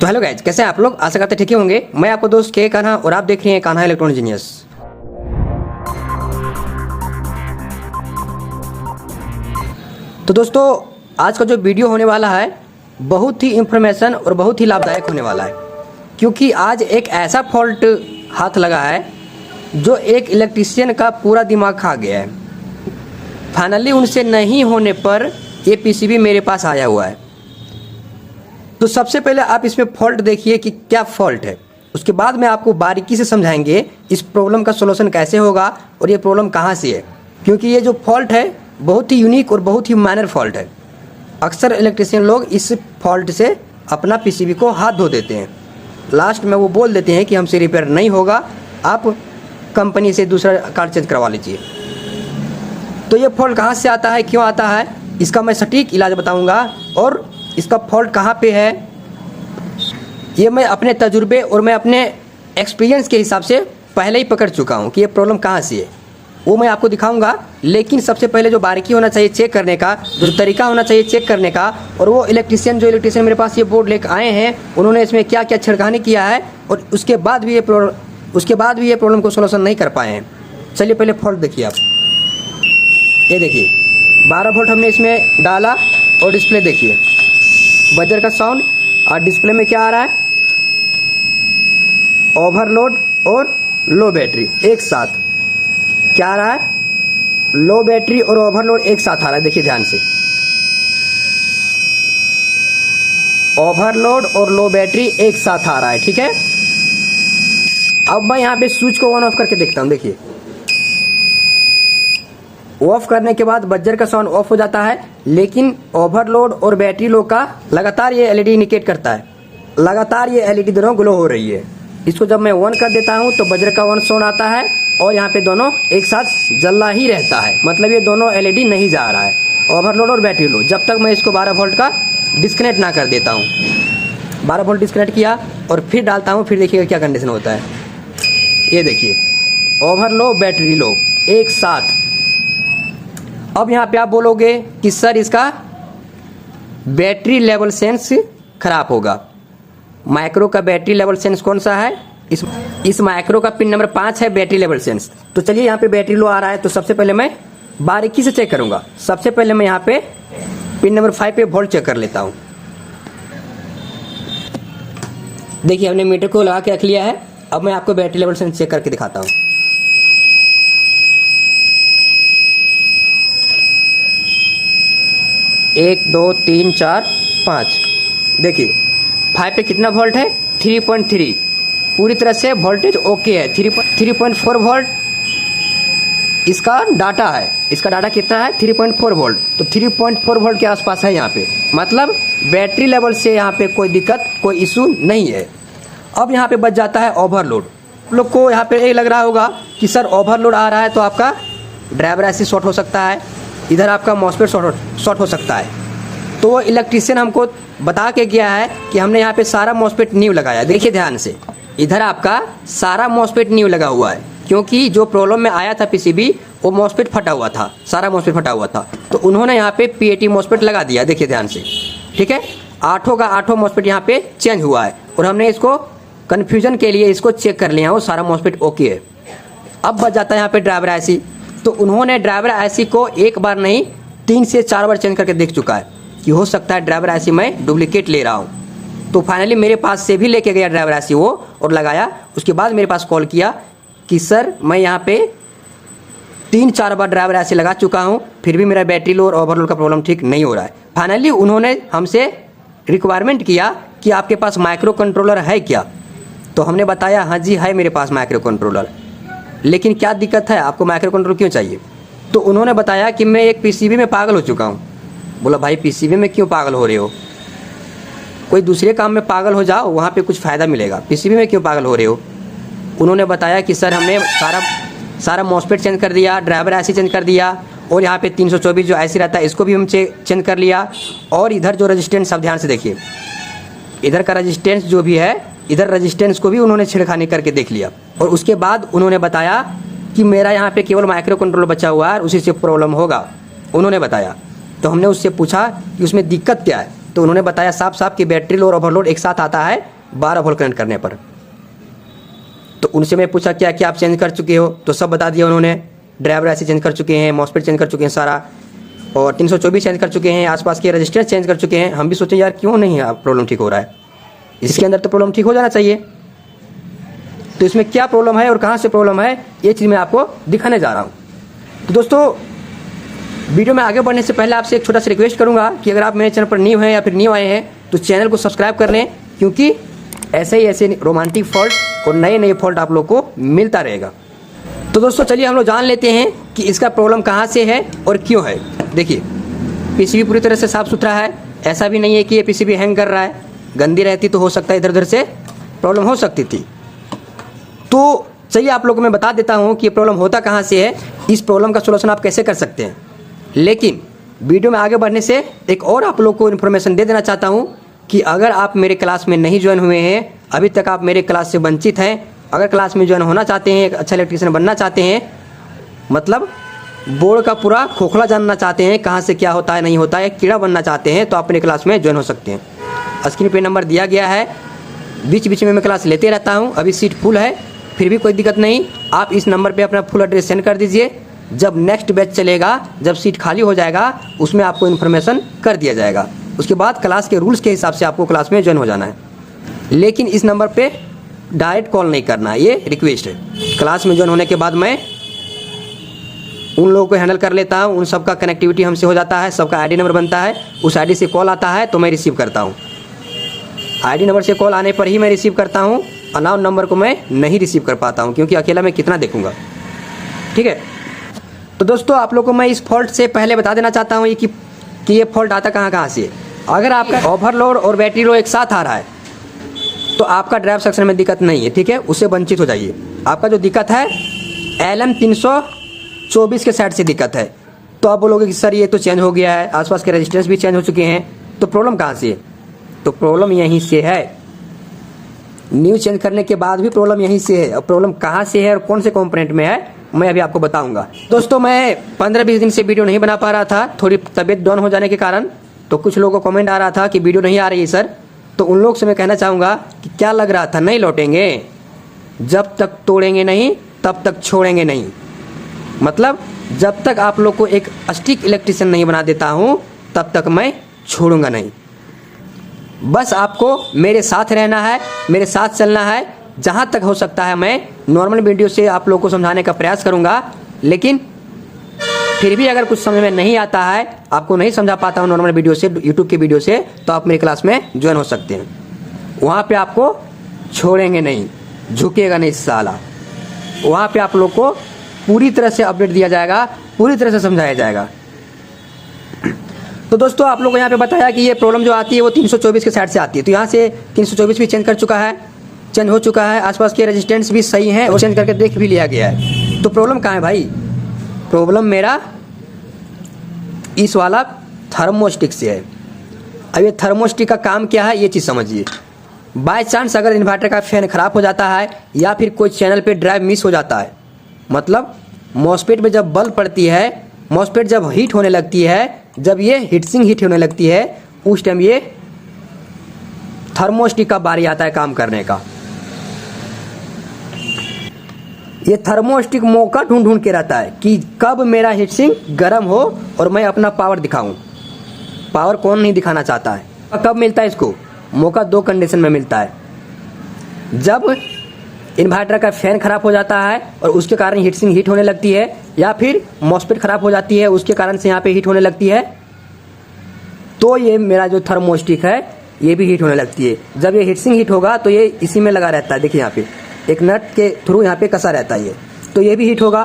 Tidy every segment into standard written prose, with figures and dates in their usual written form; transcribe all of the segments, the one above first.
तो hello guys, कैसे हैं आप लोग? आशा करते ठीक ही होंगे। मैं आपको दोस्त के कान्हा और आप देख रहे हैं कान्हा इलेक्ट्रॉनिक जीनियस। तो दोस्तों, आज का जो वीडियो होने वाला है बहुत ही इंफॉर्मेशन और बहुत ही लाभदायक होने वाला है, क्योंकि आज एक ऐसा फॉल्ट हाथ लगा है जो एक इलेक्ट्रीशियन का पूरा दिमाग खा गया है। फाइनली उनसे नहीं होने पर ये पीसीबी मेरे पास आया हुआ है। तो सबसे पहले आप इसमें फॉल्ट देखिए कि क्या फॉल्ट है, उसके बाद में आपको बारीकी से समझाएंगे इस प्रॉब्लम का सॉल्यूशन कैसे होगा और ये प्रॉब्लम कहाँ से है। क्योंकि ये जो फॉल्ट है बहुत ही यूनिक और बहुत ही माइनर फॉल्ट है। अक्सर इलेक्ट्रीशियन लोग इस फॉल्ट से अपना पीसीबी को हाथ धो देते हैं। लास्ट में वो बोल देते हैं कि हमसे रिपेयर नहीं होगा, आप कंपनी से दूसरा कार्ड चेंज करवा लीजिए। तो ये फॉल्ट कहाँ से आता है, क्यों आता है, इसका मैं सटीक इलाज बताऊँगा और इसका फॉल्ट कहाँ पे है ये मैं अपने तजुर्बे और मैं अपने एक्सपीरियंस के हिसाब से पहले ही पकड़ चुका हूँ कि ये प्रॉब्लम कहाँ से है, वो मैं आपको दिखाऊंगा। लेकिन सबसे पहले जो बारीकी होना चाहिए चेक करने का, जो तरीका होना चाहिए चेक करने का, और वो इलेक्ट्रीशियन मेरे पास ये बोर्ड लेकर आए हैं, उन्होंने इसमें क्या क्या छिड़कानी किया है और उसके बाद भी ये प्रॉब्लम को सोल्यूशन नहीं कर पाए हैं। चलिए पहले फॉल्ट देखिए आप। ये देखिए 12 वोल्ट हमने इसमें डाला और डिस्प्ले देखिए, बजर का साउंड, और डिस्प्ले में क्या आ रहा है, ओवरलोड और लो बैटरी एक साथ। क्या आ रहा है, लो बैटरी और ओवरलोड एक साथ आ रहा है। देखिए ध्यान से, ओवरलोड और लो बैटरी एक साथ आ रहा है, ठीक है। अब मैं यहाँ पे स्विच को ऑन ऑफ करके देखता हूँ। देखिए ऑफ करने के बाद बजर का साउंड ऑफ हो जाता है, लेकिन ओवरलोड और बैटरी लो का लगातार ये एलईडी इंडिकेट करता है, लगातार ये एलईडी दोनों ग्लो हो रही है। इसको जब मैं ऑन कर देता हूँ तो बजर का ऑन साउंड आता है और यहाँ पे दोनों एक साथ जलना ही रहता है, मतलब ये दोनों एलईडी नहीं जा रहा है, ओवरलोड और बैटरी लो, जब तक मैं इसको 12 वोल्ट का डिस्कनेक्ट ना कर देता हूँ। 12 वोल्ट डिस्कनेक्ट किया और फिर डालता हूँ, फिर देखिएगा क्या कंडीशन होता है। ये देखिए ओवरलो बैटरी लो एक साथ। अब यहाँ पे आप बोलोगे कि सर इसका बैटरी लेवल सेंस खराब होगा। माइक्रो का बैटरी लेवल सेंस कौन सा है, इस माइक्रो का पिन नंबर 5 है बैटरी लेवल सेंस। तो चलिए यहाँ पे बैटरी लो आ रहा है, तो सबसे पहले मैं बारीकी से चेक करूंगा। सबसे पहले मैं यहाँ पे पिन नंबर 5 पे वोल्ट चेक कर लेता हूँ। देखिए हमने मीटर को लगा के रख लिया है। अब मैं आपको बैटरी लेवल सेंस चेक करके दिखाता हूँ। 1 2 3 4 5। देखिए 5 पे कितना वोल्ट है, 3.3। पूरी तरह से वोल्टेज ओके है। 3.4 वोल्ट इसका डाटा है। इसका डाटा कितना है, 3.4 वोल्ट। तो 3.4 वोल्ट के आसपास है यहाँ पे, मतलब बैटरी लेवल से यहाँ पे कोई दिक्कत, कोई इशू नहीं है। अब यहाँ पे बच जाता है ओवरलोड। आप लोग को यहाँ पे ये लग रहा होगा कि सर ओवरलोड आ रहा है तो आपका ड्राइवर ऐसे शॉर्ट हो सकता है, इधर आपका मॉसफेट शॉर्ट हो सकता है। तो वो इलेक्ट्रीशियन हमको बता के गया है कि हमने यहाँ पे सारा मॉसफेट न्यू लगाया। देखिए ध्यान से, इधर आपका सारा मॉसफेट न्यू लगा हुआ है, क्योंकि जो प्रॉब्लम में आया था पीसीबी वो मॉसफेट फटा हुआ था, सारा मॉसफेट फटा हुआ था। तो उन्होंने यहाँ पे पीएटी मॉसफेट लगा दिया। देखिए ध्यान से, ठीक है। 8 का 8 मॉसफेट यहाँ पे चेंज हुआ है और हमने इसको कन्फ्यूजन के लिए इसको चेक कर लिया, वो सारा मॉसफेट ओके है। अब बच जाता है यहाँ पे ड्राइवर आईसी। तो उन्होंने ड्राइवर आईसी को एक बार नहीं 3 से 4 बार चेंज करके देख चुका है कि हो सकता है ड्राइवर आईसी मैं डुप्लीकेट ले रहा हूँ। तो फाइनली मेरे पास से भी लेके गया ड्राइवर आईसी वो और लगाया। उसके बाद मेरे पास कॉल किया कि सर मैं यहाँ पे 3-4 बार ड्राइवर आईसी लगा चुका हूँ, फिर भी मेरा बैटरी लो और ओवरलोड का प्रॉब्लम ठीक नहीं हो रहा है। फाइनली उन्होंने हमसे रिक्वायरमेंट किया कि आपके पास माइक्रो कंट्रोलर है क्या। तो हमने बताया हाँ जी है मेरे पास माइक्रो कंट्रोलर, लेकिन क्या दिक्कत है, आपको माइक्रो कंट्रोलर क्यों चाहिए। तो उन्होंने बताया कि मैं एक पीसीबी में पागल हो चुका हूँ। बोला भाई पीसीबी में क्यों पागल हो रहे हो, कोई दूसरे काम में पागल हो जाओ, वहाँ पे कुछ फ़ायदा मिलेगा, पीसीबी में क्यों पागल हो रहे हो। उन्होंने बताया कि सर हमने सारा मॉसफेट चेंज कर दिया, ड्राइवर आईसी चेंज कर दिया, और यहाँ पे 324 जो आईसी रहता है इसको भी हम चेंज कर लिया। और इधर जो रजिस्टेंस, सब ध्यान से देखिए, इधर का रजिस्टेंस जो भी है, इधर रजिस्टेंस को भी उन्होंने छेड़खानी करके देख लिया। और उसके बाद उन्होंने बताया कि मेरा यहाँ पे केवल माइक्रो कंट्रोलर बचा हुआ है, उसी से प्रॉब्लम होगा, उन्होंने बताया। तो हमने उससे पूछा कि उसमें दिक्कत क्या है। तो उन्होंने बताया साफ साफ कि बैटरी लो और ओवरलोड एक साथ आता है 12 वोल्ट करंट करने पर। तो उनसे मैं पूछा क्या क्या आप चेंज कर चुके हो, तो सब बता दिया उन्होंने। ड्राइवर ऐसे चेंज कर चुके हैं, मॉसफेट चेंज कर चुके हैं सारा, और 324 चेंज कर चुके हैं, आसपास के रजिस्टर चेंज कर चुके हैं। हम भी सोचे यार क्यों नहीं प्रॉब्लम ठीक हो रहा है, इसके अंदर तो प्रॉब्लम ठीक हो जाना चाहिए। तो इसमें क्या प्रॉब्लम है और कहाँ से प्रॉब्लम है ये चीज़ मैं आपको दिखाने जा रहा हूँ। तो दोस्तों वीडियो में आगे बढ़ने से पहले आपसे एक छोटा सा रिक्वेस्ट करूँगा कि अगर आप मेरे चैनल पर न्यू हैं या फिर न्यू आए हैं तो चैनल को सब्सक्राइब कर लें, क्योंकि ऐसे रोमांटिक फॉल्ट और नए नए फॉल्ट आप लोग को मिलता रहेगा। तो दोस्तों चलिए हम लोग जान लेते हैं कि इसका प्रॉब्लम कहाँ से है और क्यों है। देखिए पीसीबी पूरी तरह से साफ़ सुथरा है, ऐसा भी नहीं है कि ये पीसीबी हैंग कर रहा है। गंदी रहती तो हो सकता है इधर उधर से प्रॉब्लम हो सकती थी। तो चलिए आप लोगों को मैं बता देता हूँ कि ये प्रॉब्लम होता कहाँ से है, इस प्रॉब्लम का सोल्यूशन आप कैसे कर सकते हैं। लेकिन वीडियो में आगे बढ़ने से एक और आप लोग को इन्फॉर्मेशन दे देना चाहता हूँ कि अगर आप मेरे क्लास में नहीं ज्वाइन हुए हैं, अभी तक आप मेरे क्लास से वंचित हैं, अगर क्लास में ज्वाइन होना चाहते हैं, एक अच्छा इलेक्ट्रीशियन बनना चाहते हैं, मतलब बोर्ड का पूरा खोखला जानना चाहते हैं, कहाँ से क्या होता है नहीं होता है, कीड़ा बनना चाहते हैं, तो आप मेरे क्लास में ज्वाइन हो सकते हैं। स्क्रीन पे नंबर दिया गया है, बीच बीच में मैं क्लास लेते रहता हूँ। अभी सीट फुल है, फिर भी कोई दिक्कत नहीं, आप इस नंबर पे अपना फुल एड्रेस सेंड कर दीजिए। जब नेक्स्ट बैच चलेगा, जब सीट खाली हो जाएगा, उसमें आपको इन्फॉर्मेशन कर दिया जाएगा। उसके बाद क्लास के रूल्स के हिसाब से आपको क्लास में ज्वाइन हो जाना है। लेकिन इस नंबर पे डायरेक्ट कॉल नहीं करना है, ये रिक्वेस्ट है। क्लास में ज्वाइन होने के बाद मैं उन लोगों को हैंडल कर लेता हूँ, उन सबका कनेक्टिविटी हमसे हो जाता है, सबका आईडी नंबर बनता है, उस आईडी से कॉल आता है तो मैं रिसीव करता हूँ। आईडी नंबर से कॉल आने पर ही मैं रिसीव करता हूँ, अननोन नंबर को मैं नहीं रिसीव कर पाता हूँ, क्योंकि अकेला मैं कितना देखूँगा। ठीक है, तो दोस्तों आप लोग को मैं इस फॉल्ट से पहले बता देना चाहता हूँ कि ये फॉल्ट आता कहाँ से। अगर आपका ओवरलोड और बैटरी लो एक साथ आ रहा है तो आपका ड्राइव सेक्शन में दिक्कत नहीं है, ठीक है, उससे वंचित हो जाइए। आपका जो दिक्कत है LM 324 के साइड से दिक्कत है। तो आप बोलोगे कि सर ये तो चेंज हो गया है, आसपास के रजिस्टेंस भी चेंज हो चुके हैं, तो प्रॉब्लम कहाँ से है? तो प्रॉब्लम यहीं से है, न्यू चेंज करने के बाद भी प्रॉब्लम यहीं से है। और प्रॉब्लम कहाँ से है और कौन से कंपोनेंट में है मैं अभी आपको बताऊंगा। दोस्तों मैं 15-20 दिन से वीडियो नहीं बना पा रहा था, थोड़ी तबीयत डाउन हो जाने के कारण। तो कुछ लोगों को कमेंट आ रहा था कि वीडियो नहीं आ रही है सर, तो उन लोग से मैं कहना चाहूँगा कि क्या लग रहा था नहीं लौटेंगे, जब तक तोड़ेंगे नहीं तब तक छोड़ेंगे नहीं। मतलब जब तक आप लोग को एक स्टिक इलेक्ट्रीशियन नहीं बना देता हूँ तब तक मैं छोड़ूंगा नहीं। बस आपको मेरे साथ रहना है, मेरे साथ चलना है। जहाँ तक हो सकता है मैं नॉर्मल वीडियो से आप लोगों को समझाने का प्रयास करूँगा, लेकिन फिर भी अगर कुछ समझ में नहीं आता है, आपको नहीं समझा पाता हूँ नॉर्मल वीडियो से, यूट्यूब की वीडियो से, तो आप मेरी क्लास में ज्वाइन हो सकते हैं। वहाँ पे आपको छोड़ेंगे नहीं, झुकेगा नहीं साला। वहाँ पे आप लोग को पूरी तरह से अपडेट दिया जाएगा, पूरी तरह से समझाया जाएगा। तो दोस्तों आप लोग को यहाँ पे बताया कि ये प्रॉब्लम जो आती है वो 324 के साइड से आती है। तो यहाँ से 324 भी चेंज कर चुका है, चेंज हो चुका है, आसपास के रेजिस्टेंस भी सही हैं और चेंज करके देख भी लिया गया है। तो प्रॉब्लम कहाँ है भाई? प्रॉब्लम मेरा इस वाला थर्मोस्टिक से है। अब ये थर्मोस्टिक का काम क्या है ये चीज़ समझिए। बाय चांस अगर इन्वर्टर का फैन ख़राब हो जाता है या फिर कोई चैनल पे ड्राइव मिस हो जाता है, मतलब मॉसफेट में जब बल्ब पड़ती है, मॉसफेट जब हीट होने लगती है, जब ये हीटसिंग हीट होने लगती है, उस टाइम ये थर्मोस्टिक का बारी आता है काम करने का। ये थर्मोस्टिक मौका ढूंढ ढूंढ के रहता है कि कब मेरा हीटसिंक गर्म हो और मैं अपना पावर दिखाऊं। पावर कौन नहीं दिखाना चाहता है? कब मिलता है इसको मौका? 2 कंडीशन में मिलता है। जब इन्वर्टर का फैन खराब हो जाता है और उसके कारण हीटसिंक हीट होने लगती है, या फिर मॉसफेट खराब हो जाती है उसके कारण से यहाँ पे हीट होने लगती है, तो ये मेरा जो थर्मोस्टिक है ये भी हीट होने लगती है। जब ये हीटसिंक हीट होगा तो ये इसी में लगा रहता है, देखिए यहाँ पे एक नट के थ्रू यहाँ पे कसा रहता है ये, तो ये भी हीट होगा।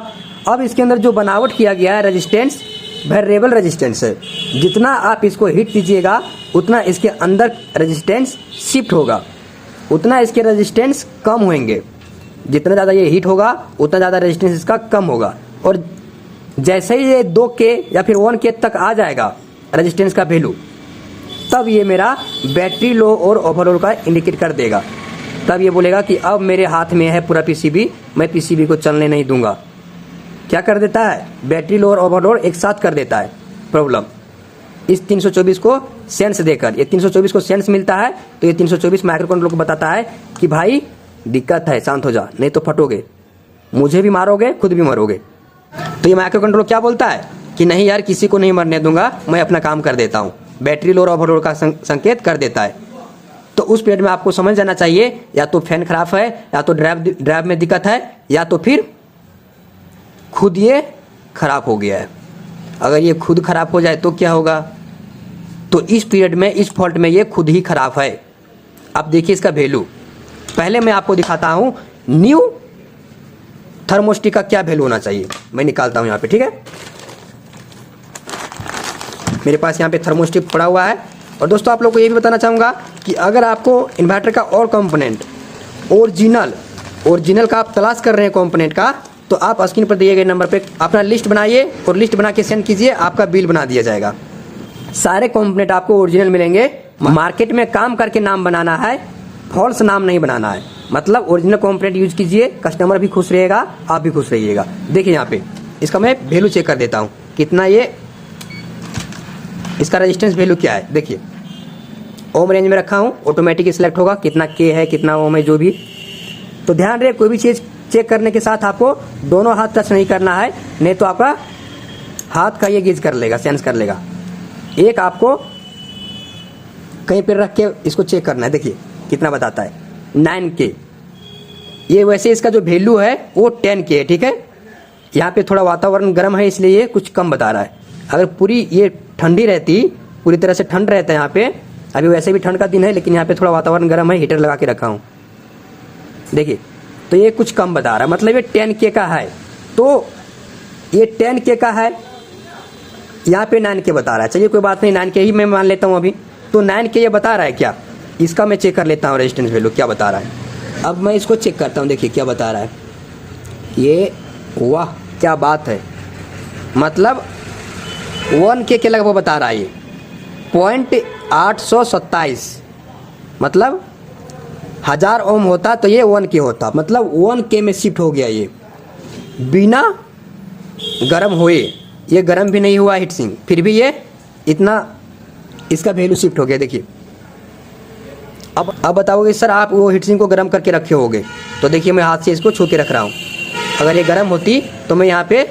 अब इसके अंदर जो बनावट किया गया है रेजिस्टेंस, वेरिएबल रेजिस्टेंस है। जितना आप इसको हीट दीजिएगा उतना इसके अंदर रेजिस्टेंस शिफ्ट होगा, उतना इसके रेजिस्टेंस कम होंगे। जितना ज़्यादा ये हीट होगा उतना ज़्यादा रेजिस्टेंस इसका कम होगा। और जैसे ही ये 2K या फिर 1K तक आ जाएगा रेजिस्टेंस का वैल्यू, तब ये मेरा बैटरी लो और ओवरलोड का इंडिकेट कर देगा। तब ये बोलेगा कि अब मेरे हाथ में है पूरा पीसीबी, मैं पीसीबी को चलने नहीं दूंगा। क्या कर देता है? बैटरी लो और ओवरलोड एक साथ कर देता है प्रॉब्लम। इस 324 को सेंस देकर, ये 324 को सेंस मिलता है तो ये 324 माइक्रो कंट्रोलर को बताता है कि भाई दिक्कत है, शांत हो जा, नहीं तो फटोगे, मुझे भी मारोगे, खुद भी मरोगे। तो ये माइक्रो कंट्रोलर क्या बोलता है कि नहीं यार, किसी को नहीं मरने दूंगा, मैं अपना काम कर देता हूँ। बैटरी लो और ओवरलोड का संकेत कर देता है। तो उस पीरियड में आपको समझ जाना चाहिए या तो फैन खराब है, या तो ड्राइव में दिक्कत है, या तो फिर खुद ये खराब हो गया है। अगर ये खुद खराब हो जाए तो क्या होगा? तो इस पीरियड में, इस फॉल्ट में ये खुद ही खराब है। अब देखिए इसका वैल्यू, पहले मैं आपको दिखाता हूं न्यू थर्मोस्टेट का क्या वैल्यू होना चाहिए। मैं निकालता हूं यहाँ पे, ठीक है। मेरे पास यहाँ पे थर्मोस्टेट पड़ा हुआ है। और दोस्तों आप लोग को ये भी बताना चाहूँगा कि अगर आपको इन्वर्टर का और कंपोनेंट ओरिजिनल का आप तलाश कर रहे हैं कंपोनेंट का, तो आप स्क्रीन पर दिए गए नंबर पे अपना लिस्ट बनाइए और लिस्ट बना के सेंड कीजिए, आपका बिल बना दिया जाएगा। सारे कंपोनेंट आपको ओरिजिनल मिलेंगे। मार्केट में काम करके नाम बनाना है, फॉल्स नाम नहीं बनाना है। मतलब ओरिजिनल कंपोनेंट यूज कीजिए, कस्टमर भी खुश रहेगा, आप भी खुश रहिएगा। देखिए यहाँ पे इसका मैं वैल्यू चेक कर देता हूँ कितना ये, इसका रेजिस्टेंस वैल्यू क्या है। देखिए ओम रेंज में रखा हूँ, ऑटोमेटिक सिलेक्ट होगा कितना के है, कितना ओम है, जो भी। तो ध्यान रहे कोई भी चीज़ चेक करने के साथ आपको दोनों हाथ टच नहीं करना है, नहीं तो आपका हाथ का ये गेज कर लेगा, सेंस कर लेगा। एक आपको कहीं पर रख के इसको चेक करना है। देखिए कितना बताता है, 9K। ये वैसे इसका जो वैल्यू है वो 10K है, ठीक है। यहाँ पे थोड़ा वातावरण गर्म है इसलिए ये कुछ कम बता रहा है। अगर पूरी ये ठंडी रहती, पूरी तरह से ठंड रहता है यहाँ पे, अभी वैसे भी ठंड का दिन है लेकिन यहाँ पे थोड़ा वातावरण गर्म है, हीटर लगा के रखा हूँ। देखिए तो ये कुछ कम बता रहा है, मतलब ये 10K का है। तो ये 10K का है, यहाँ पे 9K बता रहा है। चलिए कोई बात नहीं, 9K ही मैं मान लेता हूँ अभी। तो 9K ये बता रहा है क्या, इसका मैं चेक कर लेता हूँ रेजिस्टेंस वैल्यू क्या बता रहा है। अब मैं इसको चेक करता हूँ, देखिए क्या बता रहा है ये। वाह क्या बात है, मतलब 1K के लगभग बता रहा है ये, 0.827, मतलब 1000 ओम होता तो ये 1K होता, मतलब 1K में शिफ्ट हो गया ये बिना गर्म हुए। ये गर्म भी नहीं हुआ हीट सिंक, फिर भी ये इतना इसका वैल्यू शिफ्ट हो गया। देखिए अब बताओगे सर आप वो हीट सिंक को गर्म करके रखे होगे, तो देखिए मैं हाथ से इसको छू के रख रहा हूँ। अगर ये गर्म होती तो मैं यहाँ पे,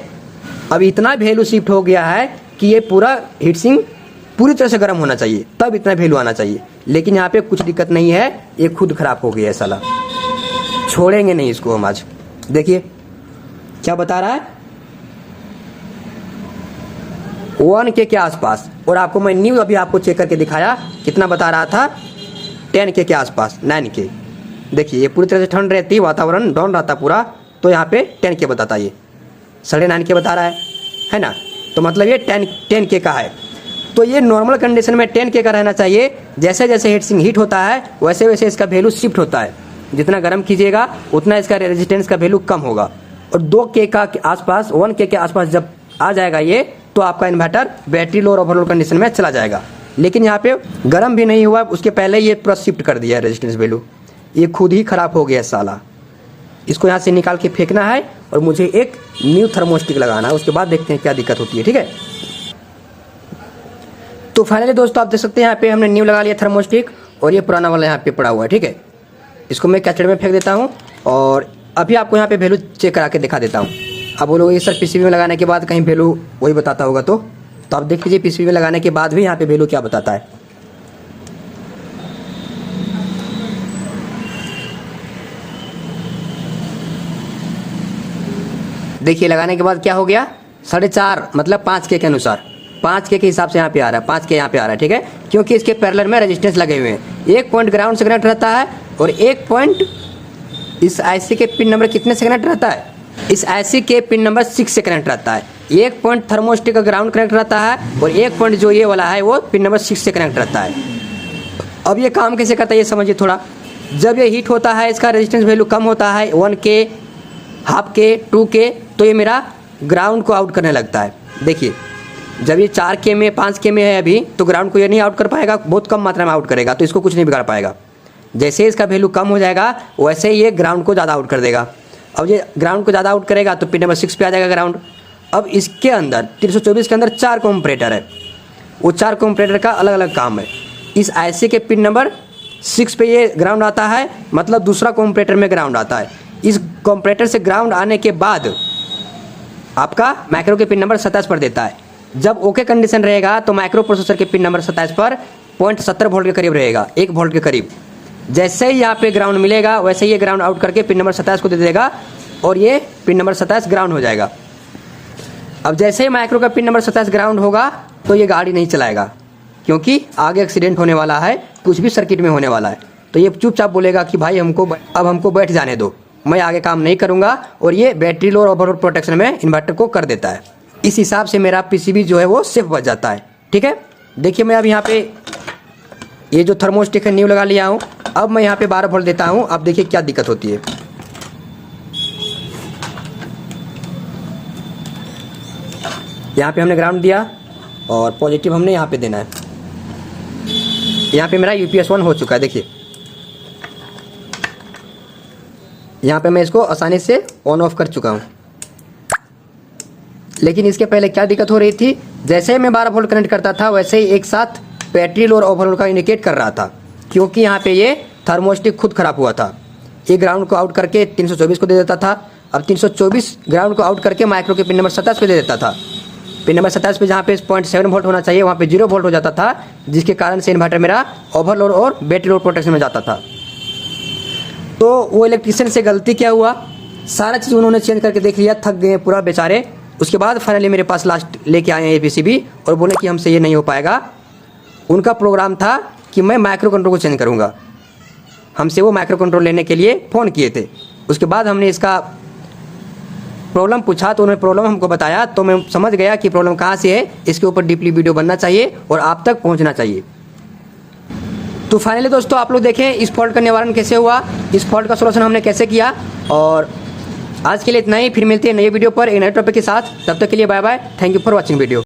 अब इतना वैल्यू शिफ्ट हो गया है कि ये पूरा हीट सिंक पूरी तरह से गर्म होना चाहिए, तब इतना वैल्यू आना चाहिए। लेकिन यहाँ पे कुछ दिक्कत नहीं है, ये खुद खराब हो गया है साला, छोड़ेंगे नहीं इसको हम आज। देखिए क्या बता रहा है, 1K के आसपास। और आपको मैं न्यू अभी आपको चेक करके दिखाया, कितना बता रहा था, 10K के आसपास, 9K। देखिए ये पूरी तरह से ठंड रहती, वातावरण डाउन रहता पूरा, तो यहाँ पे 10K बताता, ये 9.5K बता रहा है ना। तो मतलब ये 10K का है। तो ये नॉर्मल कंडीशन में 10K का रहना चाहिए। जैसे जैसे हीट सिंक हीट होता है वैसे वैसे इसका वैल्यू शिफ्ट होता है। जितना गर्म कीजिएगा उतना इसका रेजिस्टेंस का वैल्यू कम होगा। और 2K का आसपास, 1K के आसपास जब आ जाएगा ये, तो आपका इन्वर्टर बैटरी लो और ओवरलोड कंडीशन में चला जाएगा। लेकिन यहाँ पे गर्म भी नहीं हुआ, उसके पहले ये पूरा शिफ्ट कर दिया है रेजिस्टेंस वैल्यू, ये खुद ही खराब हो गया है साला। इसको यहाँ से निकाल के फेंकना है और मुझे एक न्यू थर्मोस्टेट लगाना है, उसके बाद देखते हैं क्या दिक्कत होती है, ठीक है। तो फाइनली दोस्तों आप देख सकते हैं यहाँ पे हमने न्यू लगा लिया थर्मोस्टेट, और ये पुराना वाला यहाँ पे पड़ा हुआ है, ठीक है। इसको मैं कैचेट में फेंक देता हूँ और अभी आपको यहाँ पे वैल्यू चेक करा के दिखा देता हूँ। अब बोलोगे सर पीसीबी में लगाने के बाद कहीं वैल्यू वही बताता होगा, तो आप देख लीजिए पीसीबी में लगाने के बाद भी यहाँ पे वैल्यू क्या बताता है। देखिए लगाने के बाद क्या हो गया, 4.5, मतलब 5K के अनुसार, 5K के हिसाब से यहाँ पे आ रहा है, 5K यहाँ पे आ रहा है, ठीक है। क्योंकि इसके पैरेलल में रेजिस्टेंस लगे हुए हैं। एक पॉइंट ग्राउंड से कनेक्ट रहता है और एक पॉइंट इस IC के पिन नंबर कितने से कनेक्ट रहता है, इस IC के पिन नंबर 6 से कनेक्ट रहता है। एक पॉइंट थर्मोस्टेट का ग्राउंड कनेक्ट रहता है और एक पॉइंट जो ये वाला है वो पिन नंबर 6 से कनेक्ट रहता है। अब ये काम कैसे करता है ये समझिए थोड़ा। जब ये हीट होता है इसका रेजिस्टेंस वैल्यू कम होता है, 1K, हाफ K, 2K, तो ये मेरा ग्राउंड को आउट करने लगता है। देखिए जब ये 4K में 5K में है अभी, तो ग्राउंड को ये नहीं आउट कर पाएगा, बहुत कम मात्रा में आउट करेगा, तो इसको कुछ नहीं बिगाड़ पाएगा। जैसे इसका वैल्यू कम हो जाएगा वैसे ही ये ग्राउंड को ज़्यादा आउट कर देगा। अब ये ग्राउंड को ज़्यादा आउट करेगा तो पिन नंबर 6 पे आ जाएगा ग्राउंड। अब इसके अंदर 324 के अंदर 4 कंपैरेटर है, वो 4 कंपैरेटर का अलग अलग काम है। इस IC के पिन नंबर 6 पे ये ग्राउंड आता है, मतलब दूसरा कंपैरेटर में ग्राउंड आता है। इस कंपैरेटर से ग्राउंड आने के बाद आपका माइक्रो के पिन नंबर 27 पर देता है। जब ओके कंडीशन रहेगा तो माइक्रो प्रोसेसर के पिन नंबर 27 पर 0.70 वोल्ट के करीब रहेगा, 1 वोल्ट के करीब। जैसे ही यहाँ पे ग्राउंड मिलेगा वैसे ही ये ग्राउंड आउट करके पिन नंबर 27 को दे देगा और ये पिन नंबर 27 ग्राउंड हो जाएगा। अब जैसे ही माइक्रो का पिन नंबर 27 ग्राउंड होगा तो ये गाड़ी नहीं चलाएगा, क्योंकि आगे एक्सीडेंट होने वाला है, कुछ भी सर्किट में होने वाला है। तो ये चुपचाप बोलेगा कि भाई हमको बैठ जाने दो, मैं आगे काम नहीं करूँगा, और ये बैटरी लो और ओवरलोड प्रोटेक्शन में इन्वर्टर को कर देता है। इस हिसाब से मेरा PCB जो है वो सेफ बच जाता है। ठीक है, देखिए मैं अब यहाँ पे ये जो थर्मोस्टेट है न्यू लगा लिया हूँ। अब मैं यहाँ पे 12 वोल्ट देता हूँ। अब देखिए क्या दिक्कत होती है। यहाँ पे हमने ग्राउंड दिया और पॉजिटिव हमने यहाँ पे देना है। यहाँ पे मेरा UPS 1 हो चुका है। देखिए यहाँ पे मैं इसको आसानी से ऑन ऑफ कर चुका हूँ। लेकिन इसके पहले क्या दिक्कत हो रही थी, जैसे ही मैं 12 वोल्ट कनेक्ट करता था वैसे ही एक साथ बैटरी लो और ओवरलोड का इंडिकेट कर रहा था, क्योंकि यहाँ पे ये थर्मोस्टेट खुद खराब हुआ था। ये ग्राउंड को आउट करके 324 को दे देता था। अब 324 ग्राउंड को आउट करके माइक्रो के पिन नंबर 27 पे दे देता था। पिन नंबर 27 पे जहाँ पे 0.7 वोल्ट होना चाहिए वहाँ पे 0 वोल्ट हो जाता था, जिसके कारण से इन्वर्टर मेरा ओवरलोड और बैटरी लोड प्रोटेक्शन में जाता था। तो वो इलेक्ट्रीशियन से गलती क्या हुआ, सारा चीज़ उन्होंने चेंज करके देख लिया, थक गए पूरा बेचारे। उसके बाद फाइनली मेरे पास लास्ट लेके आए हैं PCB और बोले कि हमसे ये नहीं हो पाएगा। उनका प्रोग्राम था कि मैं माइक्रो कंट्रोल को चेंज करूँगा। हमसे वो माइक्रो कंट्रोल लेने के लिए फ़ोन किए थे। उसके बाद हमने इसका प्रॉब्लम पूछा तो उन्होंने प्रॉब्लम हमको बताया, तो मैं समझ गया कि प्रॉब्लम कहाँ से है। इसके ऊपर डीपली वीडियो बनना चाहिए और आप तक पहुँचना चाहिए। तो फाइनली दोस्तों आप लोग देखें इस फॉल्ट का निवारण कैसे हुआ, इस फॉल्ट का सोल्यूशन हमने कैसे किया। और आज के लिए इतना ही, फिर मिलते हैं नई वीडियो पर एक नए टॉपिक के साथ। तब तक के लिए bye bye, thank you for watching video.